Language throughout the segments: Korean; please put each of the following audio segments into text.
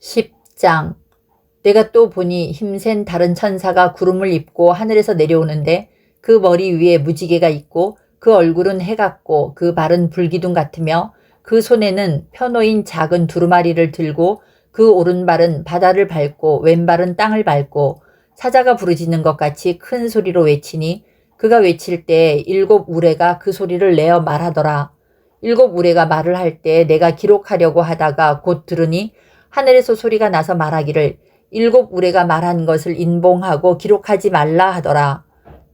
10장. 내가 또 보니 힘센 다른 천사가 구름을 입고 하늘에서 내려오는데 그 머리 위에 무지개가 있고 그 얼굴은 해 같고 그 발은 불기둥 같으며 그 손에는 펴놓인 작은 두루마리를 들고 그 오른발은 바다를 밟고 왼발은 땅을 밟고 사자가 부르짖는 것 같이 큰 소리로 외치니 그가 외칠 때 일곱 우레가 그 소리를 내어 말하더라. 일곱 우레가 말을 할 때 내가 기록하려고 하다가 곧 들으니 하늘에서 소리가 나서 말하기를 일곱 우레가 말한 것을 인봉하고 기록하지 말라 하더라.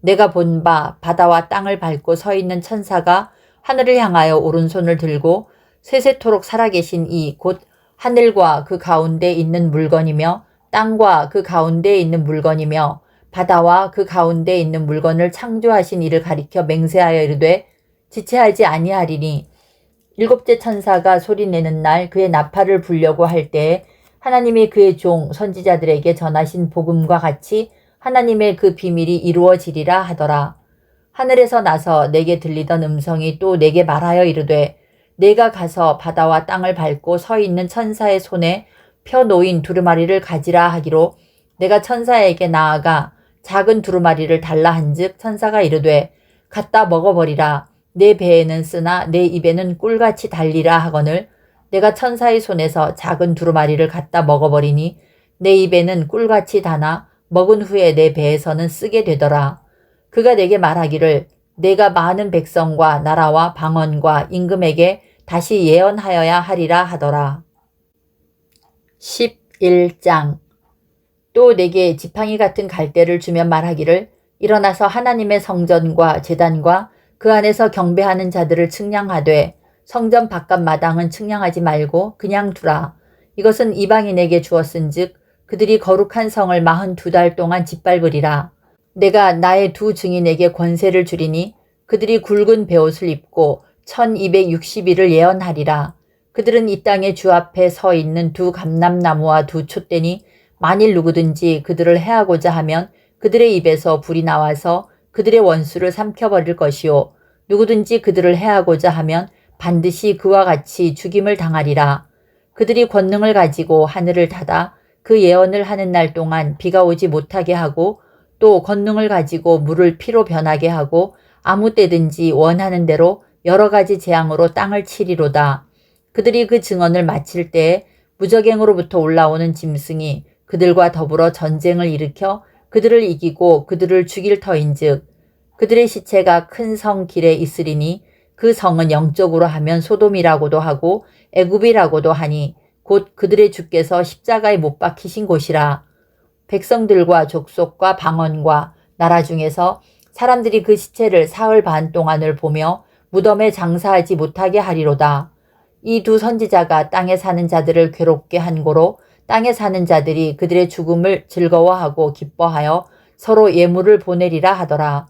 내가 본 바 바다와 땅을 밟고 서 있는 천사가 하늘을 향하여 오른손을 들고 세세토록 살아계신 이 곧 하늘과 그 가운데 있는 물건이며 땅과 그 가운데 있는 물건이며 바다와 그 가운데 있는 물건을 창조하신 이를 가리켜 맹세하여 이르되 지체하지 아니하리니 일곱째 천사가 소리내는 날 그의 나팔을 불려고 할 때에 하나님이 그의 종 선지자들에게 전하신 복음과 같이 하나님의 그 비밀이 이루어지리라 하더라. 하늘에서 나서 내게 들리던 음성이 또 내게 말하여 이르되 내가 가서 바다와 땅을 밟고 서 있는 천사의 손에 펴 놓인 두루마리를 가지라 하기로 내가 천사에게 나아가 작은 두루마리를 달라 한즉 천사가 이르되 갖다 먹어버리라. 내 배에는 쓰나 내 입에는 꿀같이 달리라 하거늘 내가 천사의 손에서 작은 두루마리를 갖다 먹어버리니 내 입에는 꿀같이 다나 먹은 후에 내 배에서는 쓰게 되더라. 그가 내게 말하기를 내가 많은 백성과 나라와 방언과 임금에게 다시 예언하여야 하리라 하더라. 11장. 또 내게 지팡이 같은 갈대를 주며 말하기를 일어나서 하나님의 성전과 제단과 그 안에서 경배하는 자들을 측량하되 성전 바깥 마당은 측량하지 말고 그냥 두라. 이것은 이방인에게 주었은즉 그들이 거룩한 성을 42달 동안 짓밟으리라. 내가 나의 두 증인에게 권세를 주리니 그들이 굵은 베옷을 입고 1260일을 예언하리라. 그들은 이 땅의 주 앞에 서 있는 두 감람나무와 두 촛대니 만일 누구든지 그들을 해하고자 하면 그들의 입에서 불이 나와서 그들의 원수를 삼켜버릴 것이요 누구든지 그들을 해하고자 하면 반드시 그와 같이 죽임을 당하리라. 그들이 권능을 가지고 하늘을 닫아 그 예언을 하는 날 동안 비가 오지 못하게 하고 또 권능을 가지고 물을 피로 변하게 하고 아무 때든지 원하는 대로 여러 가지 재앙으로 땅을 치리로다. 그들이 그 증언을 마칠 때에 무적행으로부터 올라오는 짐승이 그들과 더불어 전쟁을 일으켜 그들을 이기고 그들을 죽일 터인즉 그들의 시체가 큰 성 길에 있으리니 그 성은 영적으로 하면 소돔이라고도 하고 애굽이라고도 하니 곧 그들의 주께서 십자가에 못 박히신 곳이라. 백성들과 족속과 방언과 나라 중에서 사람들이 그 시체를 사흘 반 동안을 보며 무덤에 장사하지 못하게 하리로다. 이 두 선지자가 땅에 사는 자들을 괴롭게 한 고로 땅에 사는 자들이 그들의 죽음을 즐거워하고 기뻐하여 서로 예물을 보내리라 하더라.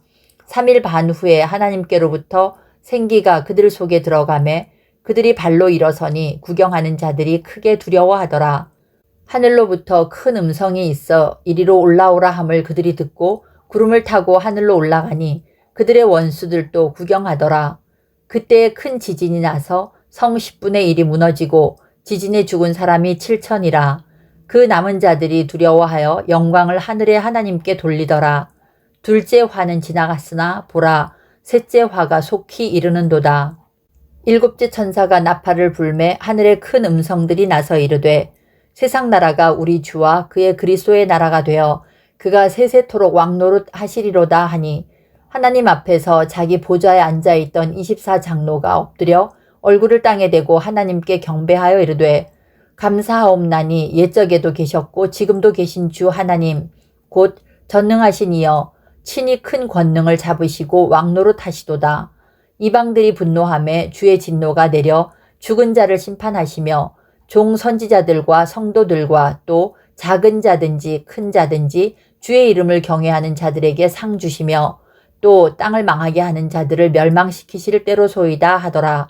3일 반 후에 하나님께로부터 생기가 그들 속에 들어가매 그들이 발로 일어서니 구경하는 자들이 크게 두려워하더라. 하늘로부터 큰 음성이 있어 이리로 올라오라 함을 그들이 듣고 구름을 타고 하늘로 올라가니 그들의 원수들도 구경하더라. 그때에 큰 지진이 나서 성 10분의 1이 무너지고 지진에 죽은 사람이 7천이라. 그 남은 자들이 두려워하여 영광을 하늘의 하나님께 돌리더라. 둘째 화는 지나갔으나 보라 셋째 화가 속히 이르는도다. 일곱째 천사가 나팔을 불매 하늘에 큰 음성들이 나서 이르되 세상 나라가 우리 주와 그의 그리스도의 나라가 되어 그가 세세토록 왕노릇 하시리로다 하니 하나님 앞에서 자기 보좌에 앉아있던 24장로가 엎드려 얼굴을 땅에 대고 하나님께 경배하여 이르되 감사하옵나니 옛적에도 계셨고 지금도 계신 주 하나님 곧 전능하신 이여 친히 큰 권능을 잡으시고 왕노릇 하시도다. 이방들이 분노하매 주의 진노가 내려 죽은 자를 심판하시며 종 선지자들과 성도들과 또 작은 자든지 큰 자든지 주의 이름을 경외하는 자들에게 상 주시며 또 땅을 망하게 하는 자들을 멸망시키실 때로소이다 하더라.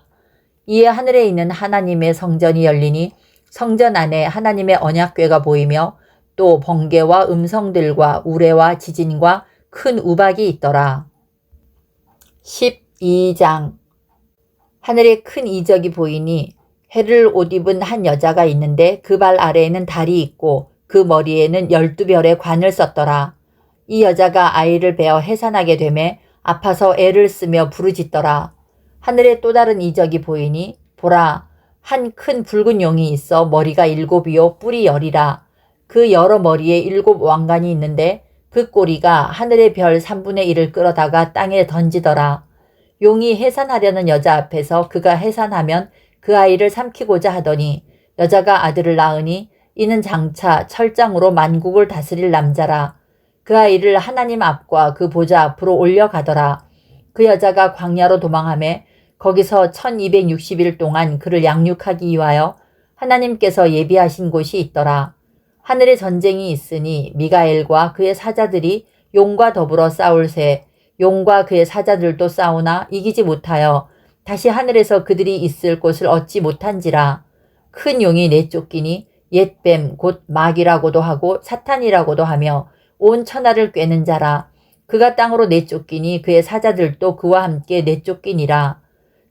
이에 하늘에 있는 하나님의 성전이 열리니 성전 안에 하나님의 언약궤가 보이며 또 번개와 음성들과 우레와 지진과 큰 우박이 있더라. 12장. 하늘에 큰 이적이 보이니 해를 옷 입은 한 여자가 있는데 그 발 아래에는 달이 있고 그 머리에는 12별의 관을 썼더라. 이 여자가 아이를 베어 해산하게 되매 아파서 애를 쓰며 부르짖더라. 하늘에 또 다른 이적이 보이니 보라, 한 큰 붉은 용이 있어 머리가 7이요 뿔이 10이라. 그 여러 머리에 7 왕관이 있는데 그 꼬리가 하늘의 별 3분의 1을 끌어다가 땅에 던지더라. 용이 해산하려는 여자 앞에서 그가 해산하면 그 아이를 삼키고자 하더니 여자가 아들을 낳으니 이는 장차 철장으로 만국을 다스릴 남자라. 그 아이를 하나님 앞과 그 보좌 앞으로 올려가더라. 그 여자가 광야로 도망하매 거기서 1260일 동안 그를 양육하기 위하여 하나님께서 예비하신 곳이 있더라. 하늘에 전쟁이 있으니 미가엘과 그의 사자들이 용과 더불어 싸울새 용과 그의 사자들도 싸우나 이기지 못하여 다시 하늘에서 그들이 있을 곳을 얻지 못한지라. 큰 용이 내쫓기니 옛뱀 곧 마귀라고도 하고 사탄이라고도 하며 온 천하를 꿰는 자라. 그가 땅으로 내쫓기니 그의 사자들도 그와 함께 내쫓기니라.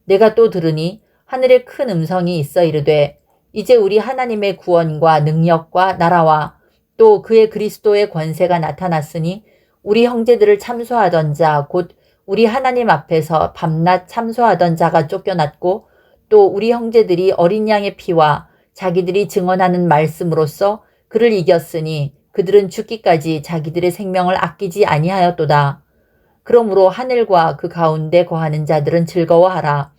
내가 또 들으니 하늘에 큰 음성이 있어 이르되 이제 우리 하나님의 구원과 능력과 나라와 또 그의 그리스도의 권세가 나타났으니 우리 형제들을 참소하던 자 곧 우리 하나님 앞에서 밤낮 참소하던 자가 쫓겨났고 또 우리 형제들이 어린 양의 피와 자기들이 증언하는 말씀으로써 그를 이겼으니 그들은 죽기까지 자기들의 생명을 아끼지 아니하였도다. 그러므로 하늘과 그 가운데 거하는 자들은 즐거워하라.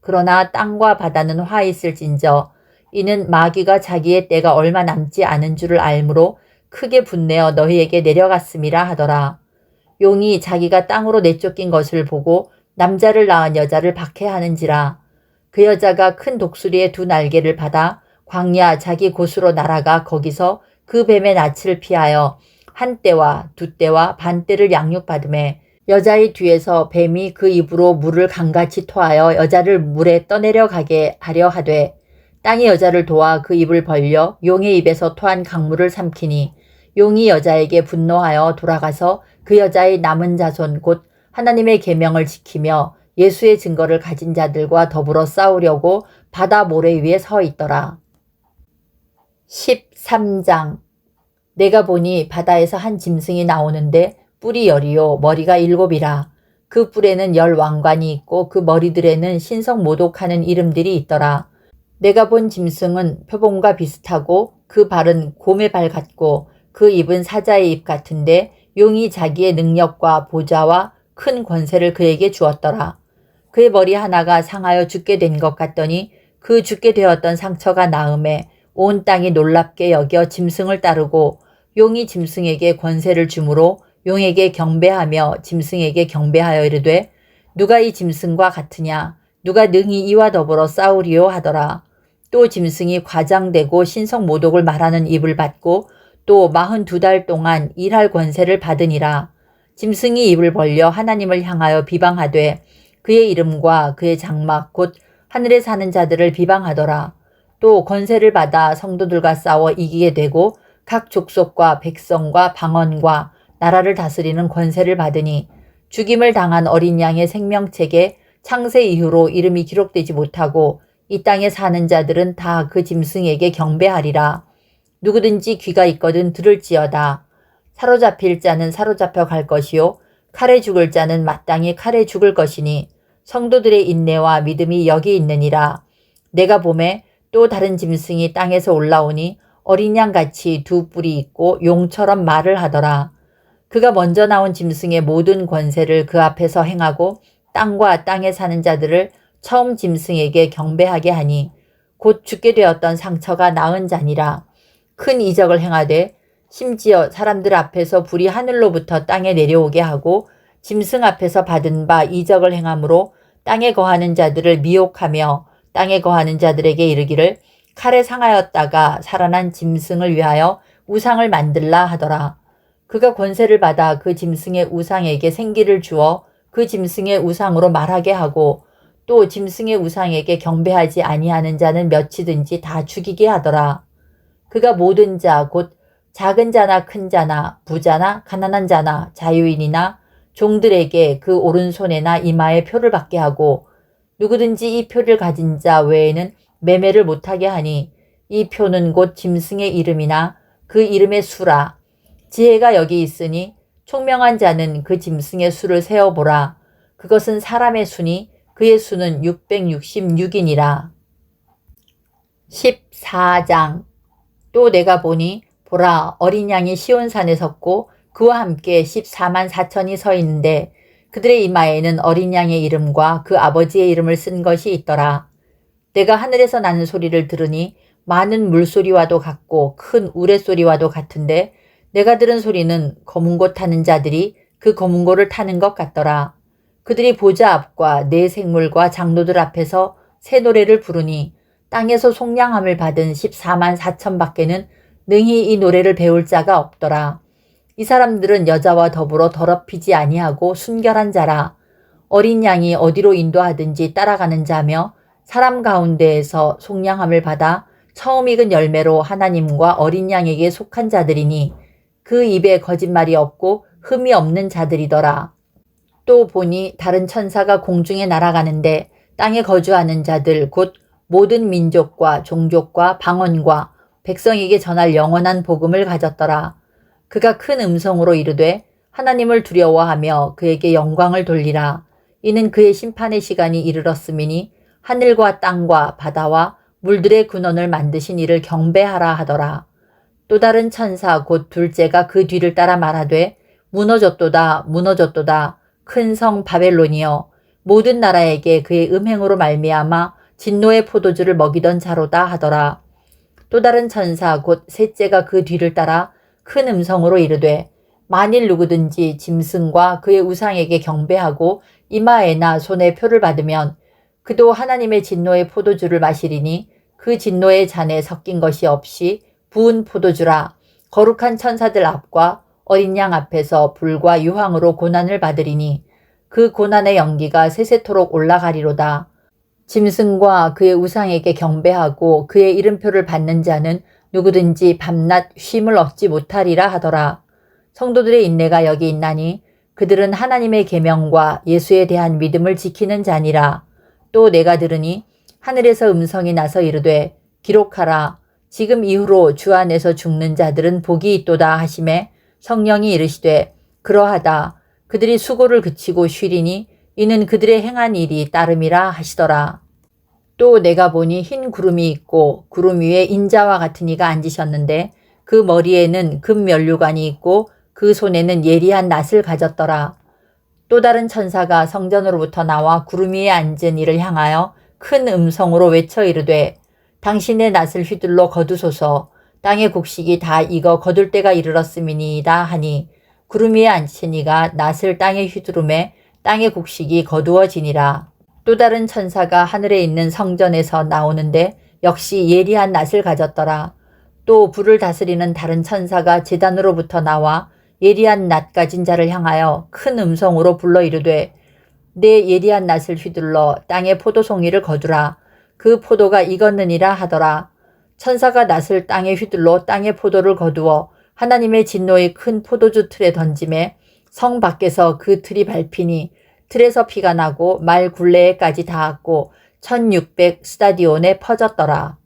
그러나 땅과 바다는 화 있을진저 이는 마귀가 자기의 때가 얼마 남지 않은 줄을 알므로 크게 분내어 너희에게 내려갔음이라 하더라. 용이 자기가 땅으로 내쫓긴 것을 보고 남자를 낳은 여자를 박해하는지라. 그 여자가 큰 독수리의 2 날개를 받아 광야 자기 곳으로 날아가 거기서 그 뱀의 낯을 피하여 1떼와 2떼와 반떼를 양육받으매 여자의 뒤에서 뱀이 그 입으로 물을 강같이 토하여 여자를 물에 떠내려가게 하려 하되 땅이 여자를 도와 그 입을 벌려 용의 입에서 토한 강물을 삼키니 용이 여자에게 분노하여 돌아가서 그 여자의 남은 자손 곧 하나님의 계명을 지키며 예수의 증거를 가진 자들과 더불어 싸우려고 바다 모래 위에 서 있더라. 13장. 내가 보니 바다에서 한 짐승이 나오는데 뿔이 10이요 머리가 7이라. 그 뿔에는 10 왕관이 있고 그 머리들에는 신성모독하는 이름들이 있더라. 내가 본 짐승은 표범과 비슷하고 그 발은 곰의 발 같고 그 입은 사자의 입 같은데 용이 자기의 능력과 보좌와 큰 권세를 그에게 주었더라. 그의 머리 하나가 상하여 죽게 된 것 같더니 그 죽게 되었던 상처가 나음에 온 땅이 놀랍게 여겨 짐승을 따르고 용이 짐승에게 권세를 주므로 용에게 경배하며 짐승에게 경배하여 이르되 누가 이 짐승과 같으냐 누가 능히 이와 더불어 싸우리요 하더라. 또 짐승이 과장되고 신성모독을 말하는 입을 받고 또 42달 동안 일할 권세를 받으니라. 짐승이 입을 벌려 하나님을 향하여 비방하되 그의 이름과 그의 장막 곧 하늘에 사는 자들을 비방하더라. 또 권세를 받아 성도들과 싸워 이기게 되고 각 족속과 백성과 방언과 나라를 다스리는 권세를 받으니 죽임을 당한 어린 양의 생명책에 창세 이후로 이름이 기록되지 못하고 이 땅에 사는 자들은 다 그 짐승에게 경배하리라. 누구든지 귀가 있거든 들을지어다. 사로잡힐 자는 사로잡혀 갈 것이요 칼에 죽을 자는 마땅히 칼에 죽을 것이니 성도들의 인내와 믿음이 여기 있느니라. 내가 보매 또 다른 짐승이 땅에서 올라오니 어린 양같이 2 뿔이 있고 용처럼 말을 하더라. 그가 먼저 나온 짐승의 모든 권세를 그 앞에서 행하고 땅과 땅에 사는 자들을 처음 짐승에게 경배하게 하니 곧 죽게 되었던 상처가 나은 자니라. 큰 이적을 행하되 심지어 사람들 앞에서 불이 하늘로부터 땅에 내려오게 하고 짐승 앞에서 받은 바 이적을 행함으로 땅에 거하는 자들을 미혹하며 땅에 거하는 자들에게 이르기를 칼에 상하였다가 살아난 짐승을 위하여 우상을 만들라 하더라. 그가 권세를 받아 그 짐승의 우상에게 생기를 주어 그 짐승의 우상으로 말하게 하고 또 짐승의 우상에게 경배하지 아니하는 자는 몇이든지 다 죽이게 하더라. 그가 모든 자 곧 작은 자나 큰 자나 부자나 가난한 자나 자유인이나 종들에게 그 오른손에나 이마에 표를 받게 하고 누구든지 이 표를 가진 자 외에는 매매를 못하게 하니 이 표는 곧 짐승의 이름이나 그 이름의 수라. 지혜가 여기 있으니 총명한 자는 그 짐승의 수를 세어보라. 그것은 사람의 수니 그의 수는 666이니라. 14장. 또 내가 보니 보라, 어린 양이 시온산에 섰고 그와 함께 14만 4천이 서 있는데 그들의 이마에는 어린 양의 이름과 그 아버지의 이름을 쓴 것이 있더라. 내가 하늘에서 나는 소리를 들으니 많은 물소리와도 같고 큰 우레소리와도 같은데 내가 들은 소리는 거문고 타는 자들이 그 거문고를 타는 것 같더라. 그들이 보좌 앞과 네 생물과 장로들 앞에서 새 노래를 부르니 땅에서 속량함을 받은 14만 4천 밖에는 능히 이 노래를 배울 자가 없더라. 이 사람들은 여자와 더불어 더럽히지 아니하고 순결한 자라. 어린 양이 어디로 인도하든지 따라가는 자며 사람 가운데에서 속량함을 받아 처음 익은 열매로 하나님과 어린 양에게 속한 자들이니 그 입에 거짓말이 없고 흠이 없는 자들이더라. 또 보니 다른 천사가 공중에 날아가는데 땅에 거주하는 자들 곧 모든 민족과 종족과 방언과 백성에게 전할 영원한 복음을 가졌더라. 그가 큰 음성으로 이르되 하나님을 두려워하며 그에게 영광을 돌리라. 이는 그의 심판의 시간이 이르렀음이니 하늘과 땅과 바다와 물들의 근원을 만드신 이를 경배하라 하더라. 또 다른 천사 곧 둘째가 그 뒤를 따라 말하되 무너졌도다 무너졌도다 큰 성 바벨론이여 모든 나라에게 그의 음행으로 말미암아 진노의 포도주를 먹이던 자로다 하더라. 또 다른 천사 곧 셋째가 그 뒤를 따라 큰 음성으로 이르되 만일 누구든지 짐승과 그의 우상에게 경배하고 이마에나 손에 표를 받으면 그도 하나님의 진노의 포도주를 마시리니 그 진노의 잔에 섞인 것이 없이 부은 포도주라. 거룩한 천사들 앞과 어린 양 앞에서 불과 유황으로 고난을 받으리니 그 고난의 연기가 세세토록 올라가리로다. 짐승과 그의 우상에게 경배하고 그의 이름표를 받는 자는 누구든지 밤낮 쉼을 얻지 못하리라 하더라. 성도들의 인내가 여기 있나니 그들은 하나님의 계명과 예수에 대한 믿음을 지키는 자니라. 또 내가 들으니 하늘에서 음성이 나서 이르되 기록하라. 지금 이후로 주 안에서 죽는 자들은 복이 있도다 하시매 성령이 이르시되 그러하다. 그들이 수고를 그치고 쉬리니 이는 그들의 행한 일이 따름이라 하시더라. 또 내가 보니 흰 구름이 있고 구름 위에 인자와 같은 이가 앉으셨는데 그 머리에는 금 면류관이 있고 그 손에는 예리한 낫을 가졌더라. 또 다른 천사가 성전으로부터 나와 구름 위에 앉은 이를 향하여 큰 음성으로 외쳐 이르되 당신의 낫을 휘둘러 거두소서. 땅의 곡식이 다 익어 거둘 때가 이르렀음이니이다 하니 구름 위에 앉힌 이가 낫을 땅에 휘두르매 땅의 곡식이 거두어지니라. 또 다른 천사가 하늘에 있는 성전에서 나오는데 역시 예리한 낫을 가졌더라. 또 불을 다스리는 다른 천사가 제단으로부터 나와 예리한 낫 가진 자를 향하여 큰 음성으로 불러 이르되 내 예리한 낫을 휘둘러 땅의 포도송이를 거두라. 그 포도가 익었느니라 하더라. 천사가 낫을 땅에 휘둘러 땅의 포도를 거두어 하나님의 진노의 큰 포도주 틀에 던짐에 성 밖에서 그 틀이 밟히니 틀에서 피가 나고 말 굴레에까지 닿았고 1600 스타디온에 퍼졌더라.